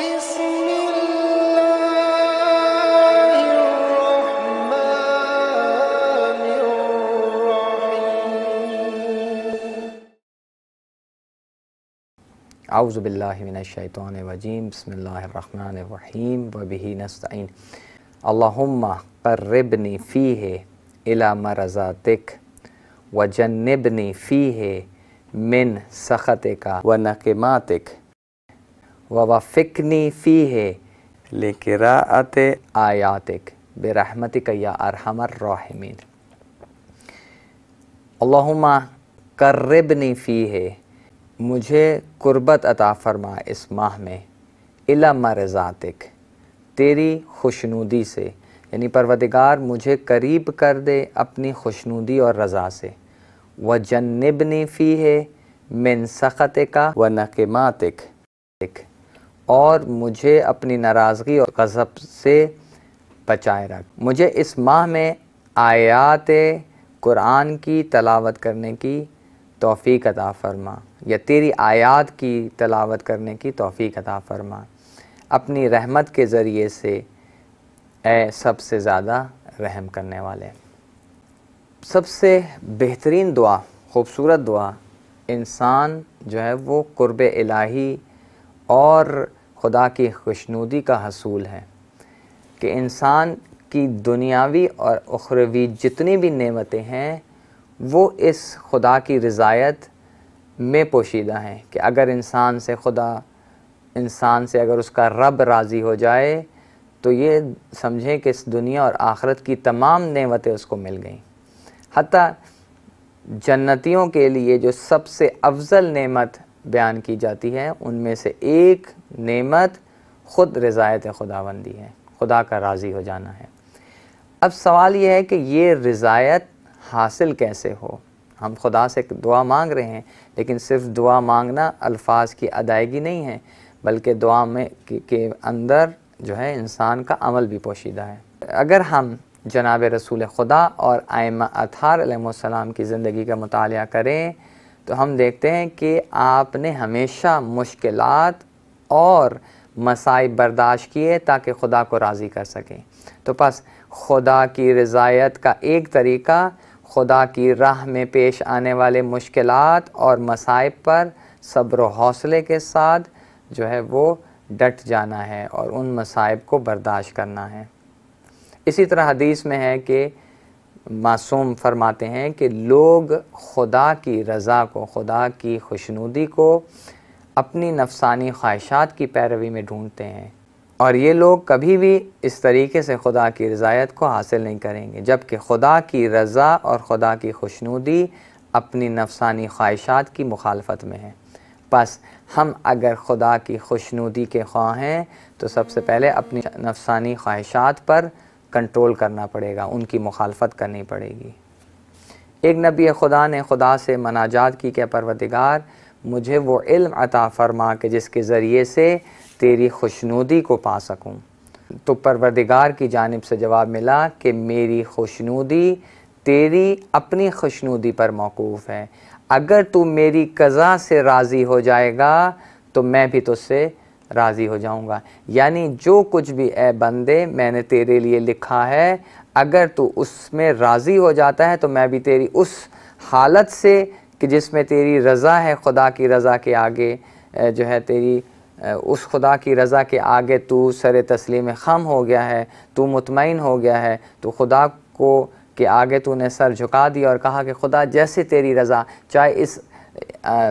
بسم الله الرحمن الرحيم. اعوذ باللہ من الشیطان الرجیم. بسم اللہ الرحمن الرحیم وبہ نستعین. اللہم قربنی فیہ الی مرضاتک وجنبنی فیہ من سخطک ونقماتک ووفقنی فیہ لقراءۃ آیاتک برحمتک یا ارحم الراحمین. اللہم قربنی فیہ، مجھے قربت عطا فرما اس ماہ میں، الی مرضاتک، تیری خوشنودی سے، یعنی پروردگار مجھے قریب کر دے اپنی خوشنودی اور رضا سے. وجنبنی فیہ من سخطک ونقماتک، اور مجھے اپنی ناراضگی اور غضب سے بچائے رکھ. مجھے اس ماہ میں آیات قرآن کی تلاوت کرنے کی توفیق عطا فرما، یا تیری آیات کی تلاوت کرنے کی توفیق عطا فرما اپنی رحمت کے ذریعے سے، اے سب سے زیادہ رحم کرنے والے. سب سے بہترین دعا، خوبصورت دعا انسان جو ہے وہ قرب الہی اور خدا کی خوشنودی کا حصول ہے، کہ انسان کی دنیاوی اور اخروی جتنی بھی نعمتیں ہیں وہ اس خدا کی رضایت میں پوشیدہ ہیں. کہ اگر انسان سے اگر اس کا رب راضی ہو جائے تو یہ سمجھیں کہ اس دنیا اور آخرت کی تمام نعمتیں اس کو مل گئیں. حتیٰ جنتیوں کے لیے جو سب سے افضل نعمت بیان کی جاتی ہے ان میں سے ایک نعمت خود رضایت خداوندی ہے، خدا کا راضی ہو جانا ہے. اب سوال یہ ہے کہ یہ رضایت حاصل کیسے ہو؟ ہم خدا سے دعا مانگ رہے ہیں، لیکن صرف دعا مانگنا الفاظ کی ادائیگی نہیں ہے، بلکہ دعا میں کے اندر جو ہے انسان کا عمل بھی پوشیدہ ہے. اگر ہم جناب رسول خدا اور ائمہ اطہار علیہ السلام کی زندگی کا مطالعہ کریں تو ہم دیکھتے ہیں کہ آپ نے ہمیشہ مشکلات اور مصائب برداشت کیے تاکہ خدا کو راضی کر سکیں. تو پس خدا کی رضایت کا ایک طریقہ خدا کی راہ میں پیش آنے والے مشکلات اور مصائب پر صبر و حوصلے کے ساتھ جو ہے وہ ڈٹ جانا ہے اور ان مصائب کو برداشت کرنا ہے. اسی طرح حدیث میں ہے کہ معصوم فرماتے ہیں کہ لوگ خدا کی رضا کو، خدا کی خوشنودی کو اپنی نفسانی خواہشات کی پیروی میں ڈھونڈتے ہیں، اور یہ لوگ کبھی بھی اس طریقے سے خدا کی رضایت کو حاصل نہیں کریں گے، جبکہ خدا کی رضا اور خدا کی خوشنودی اپنی نفسانی خواہشات کی مخالفت میں ہے. پس ہم اگر خدا کی خوشنودی کے خواہ ہیں تو سب سے پہلے اپنی نفسانی خواہشات پر کنٹرول کرنا پڑے گا، ان کی مخالفت کرنی پڑے گی. ایک نبی خدا نے خدا سے مناجات کی کہ پروردگار مجھے وہ علم عطا فرما کہ جس کے ذریعے سے تیری خوشنودی کو پا سکوں. تو پروردگار کی جانب سے جواب ملا کہ میری خوشنودی تیری اپنی خوشنودی پر موقوف ہے. اگر تو میری قضا سے راضی ہو جائے گا تو میں بھی تجھ سے راضی ہو جاؤں گا. یعنی جو کچھ بھی اے بندے میں نے تیرے لیے لکھا ہے، اگر تو اس میں راضی ہو جاتا ہے تو میں بھی تیری اس حالت سے کہ جس میں تیری رضا ہے، خدا کی رضا کے آگے جو ہے تیری اس خدا کی رضا کے آگے تو سر تسلیم خم ہو گیا ہے، تو مطمئن ہو گیا ہے، تو خدا کو کے آگے تو نے سر جھکا دیا اور کہا کہ خدا جیسے تیری رضا، چاہے اس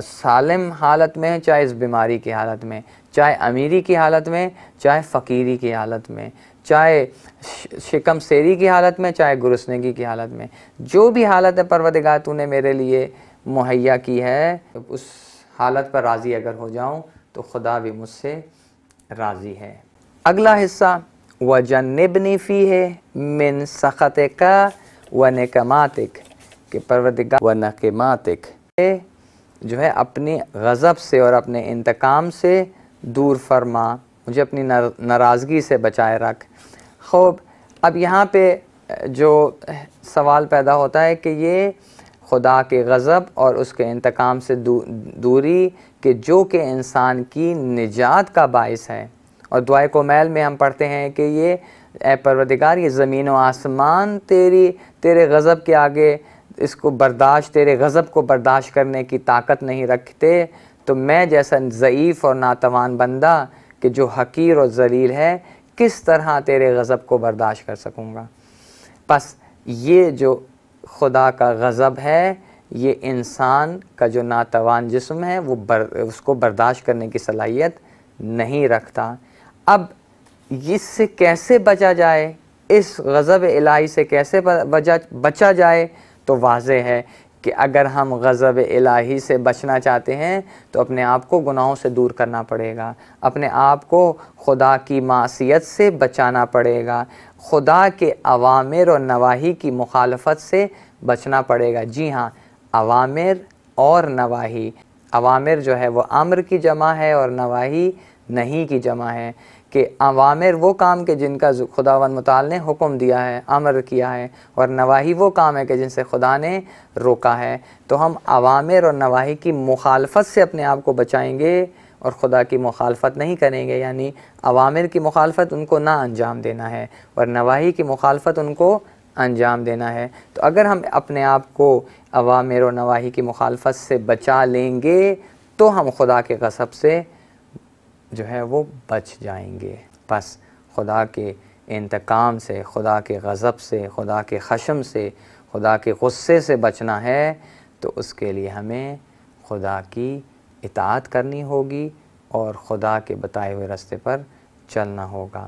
سالم حالت میں، چاہے اس بیماری کی حالت میں، چاہے امیری کی حالت میں، چاہے فقیری کی حالت میں، چاہے شکم سیری کی حالت میں، چاہے گرسنگی کی حالت میں، جو بھی حالت ہے پروردگار تو نے میرے لیے مہیا کی ہے، اس حالت پر راضی اگر ہو جاؤں تو خدا بھی مجھ سے راضی ہے. اگلا حصہ وَجَنِّبْنِي فِيهِ مِن سَخَطِكَ وَنِقْمَاتِكَ، کہ پروردگار وَنَقِمَاتِكَ جو ہے اپنی غضب سے اور اپنے انتقام سے دور فرما، مجھے اپنی ناراضگی سے بچائے رکھ. خوب، اب یہاں پہ جو سوال پیدا ہوتا ہے کہ یہ خدا کے غضب اور اس کے انتقام سے دوری کہ جو کہ انسان کی نجات کا باعث ہے، اور دعائے کومیل میں ہم پڑھتے ہیں کہ یہ اے پروردگار یہ زمین و آسمان تیرے غضب کے آگے اس کو برداشت تیرے غضب کو برداشت کرنے کی طاقت نہیں رکھتے، تو میں جیسا ضعیف اور ناتوان بندہ کہ جو حقیر اور ذلیل ہے کس طرح تیرے غضب کو برداشت کر سکوں گا۔ پس یہ جو خدا کا غضب ہے یہ انسان کا جو ناتوان جسم ہے وہ اس کو برداشت کرنے کی صلاحیت نہیں رکھتا۔ اب اس سے کیسے بچا جائے، اس غضب الہی سے کیسے بچا جائے، تو واضح ہے کہ اگر ہم غضب الہی سے بچنا چاہتے ہیں تو اپنے آپ کو گناہوں سے دور کرنا پڑے گا، اپنے آپ کو خدا کی معصیت سے بچانا پڑے گا، خدا کے اوامر اور نواہی کی مخالفت سے بچنا پڑے گا۔ جی ہاں، اوامر اور نواہی، اوامر جو ہے وہ امر کی جمع ہے اور نواہی نہیں کی جمع ہے، کہ اوامر وہ کام کے جن کا خداوند متعال نے حکم دیا ہے، امر کیا ہے، اور نواہی وہ کام ہے کہ جن سے خدا نے روکا ہے۔ تو ہم اوامر اور نواہی کی مخالفت سے اپنے آپ کو بچائیں گے اور خدا کی مخالفت نہیں کریں گے، یعنی اوامر کی مخالفت ان کو نہ انجام دینا ہے اور نواہی کی مخالفت ان کو انجام دینا ہے۔ تو اگر ہم اپنے آپ کو اوامر و نواہی کی مخالفت سے بچا لیں گے تو ہم خدا کے غضب سے جو ہے وہ بچ جائیں گے۔ پس خدا کے انتقام سے، خدا کے غضب سے، خدا کے خشم سے، خدا کے غصے سے بچنا ہے تو اس کے لیے ہمیں خدا کی اطاعت کرنی ہوگی اور خدا کے بتائے ہوئے راستے پر چلنا ہوگا۔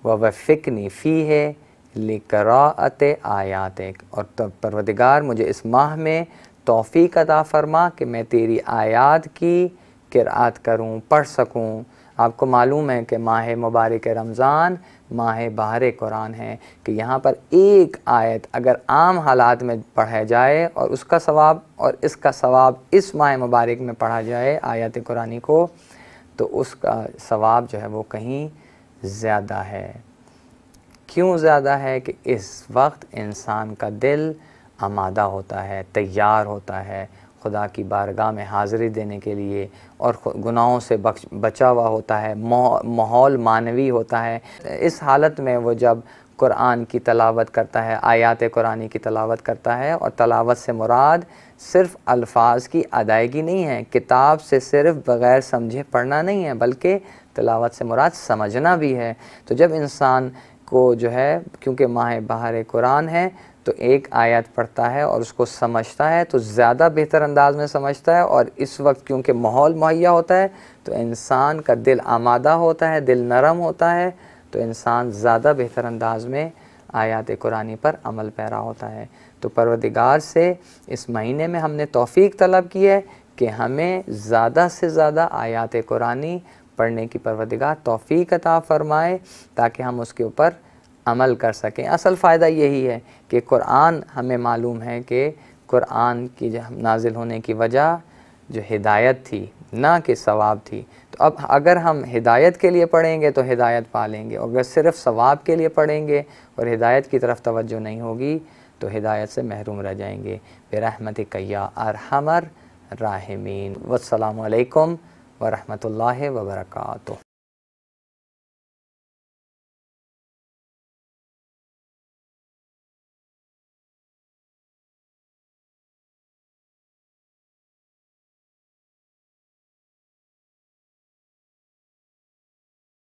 وَوَفِّقْنِي فِيهِ لِقِرَاءَةِ آیاتک، اور پروردگار مجھے اس ماہ میں توفیق عطا فرما کہ میں تیری آیات کی قرأت کروں، پڑھ سکوں۔ آپ کو معلوم ہے کہ ماہ مبارک رمضان ماہ بہر قرآن ہے، کہ یہاں پر ایک آیت اگر عام حالات میں پڑھا جائے اور اس کا ثواب اس ماہ مبارک میں پڑھا جائے آیات قرآنی کو، تو اس کا ثواب جو ہے وہ کہیں زیادہ ہے۔ کیوں زیادہ ہے؟ کہ اس وقت انسان کا دل آمادہ ہوتا ہے، تیار ہوتا ہے خدا کی بارگاہ میں حاضری دینے کے لیے، اور گناہوں سے بچا ہوا ہوتا ہے، ماحول معنوی ہوتا ہے۔ اس حالت میں وہ جب قرآن کی تلاوت کرتا ہے، آیات قرآنی کی تلاوت کرتا ہے، اور تلاوت سے مراد صرف الفاظ کی ادائیگی نہیں ہے، کتاب سے صرف بغیر سمجھے پڑھنا نہیں ہے، بلکہ تلاوت سے مراد سمجھنا بھی ہے۔ تو جب انسان کو جو ہے، کیونکہ ماہ بہر قرآن ہے، تو ایک آیت پڑھتا ہے اور اس کو سمجھتا ہے تو زیادہ بہتر انداز میں سمجھتا ہے، اور اس وقت کیونکہ ماحول مہیا ہوتا ہے تو انسان کا دل آمادہ ہوتا ہے، دل نرم ہوتا ہے، تو انسان زیادہ بہتر انداز میں آیات قرآنی پر عمل پیرا ہوتا ہے۔ تو پروردگار سے اس مہینے میں ہم نے توفیق طلب کی ہے کہ ہمیں زیادہ سے زیادہ آیات قرآنی پڑھنے کی پروردگار توفیق عطا فرمائے تاکہ ہم اس کے اوپر عمل کر سکیں۔ اصل فائدہ یہی ہے کہ قرآن، ہمیں معلوم ہے کہ قرآن کی نازل ہونے کی وجہ جو ہدایت تھی، نہ کہ ثواب تھی۔ تو اب اگر ہم ہدایت کے لیے پڑھیں گے تو ہدایت پا لیں گے، اور اگر صرف ثواب کے لیے پڑھیں گے اور ہدایت کی طرف توجہ نہیں ہوگی تو ہدایت سے محروم رہ جائیں گے۔ برحمتک یا ارحم الراحمین۔ والسلام علیکم ورحمۃ اللہ وبرکاتہ۔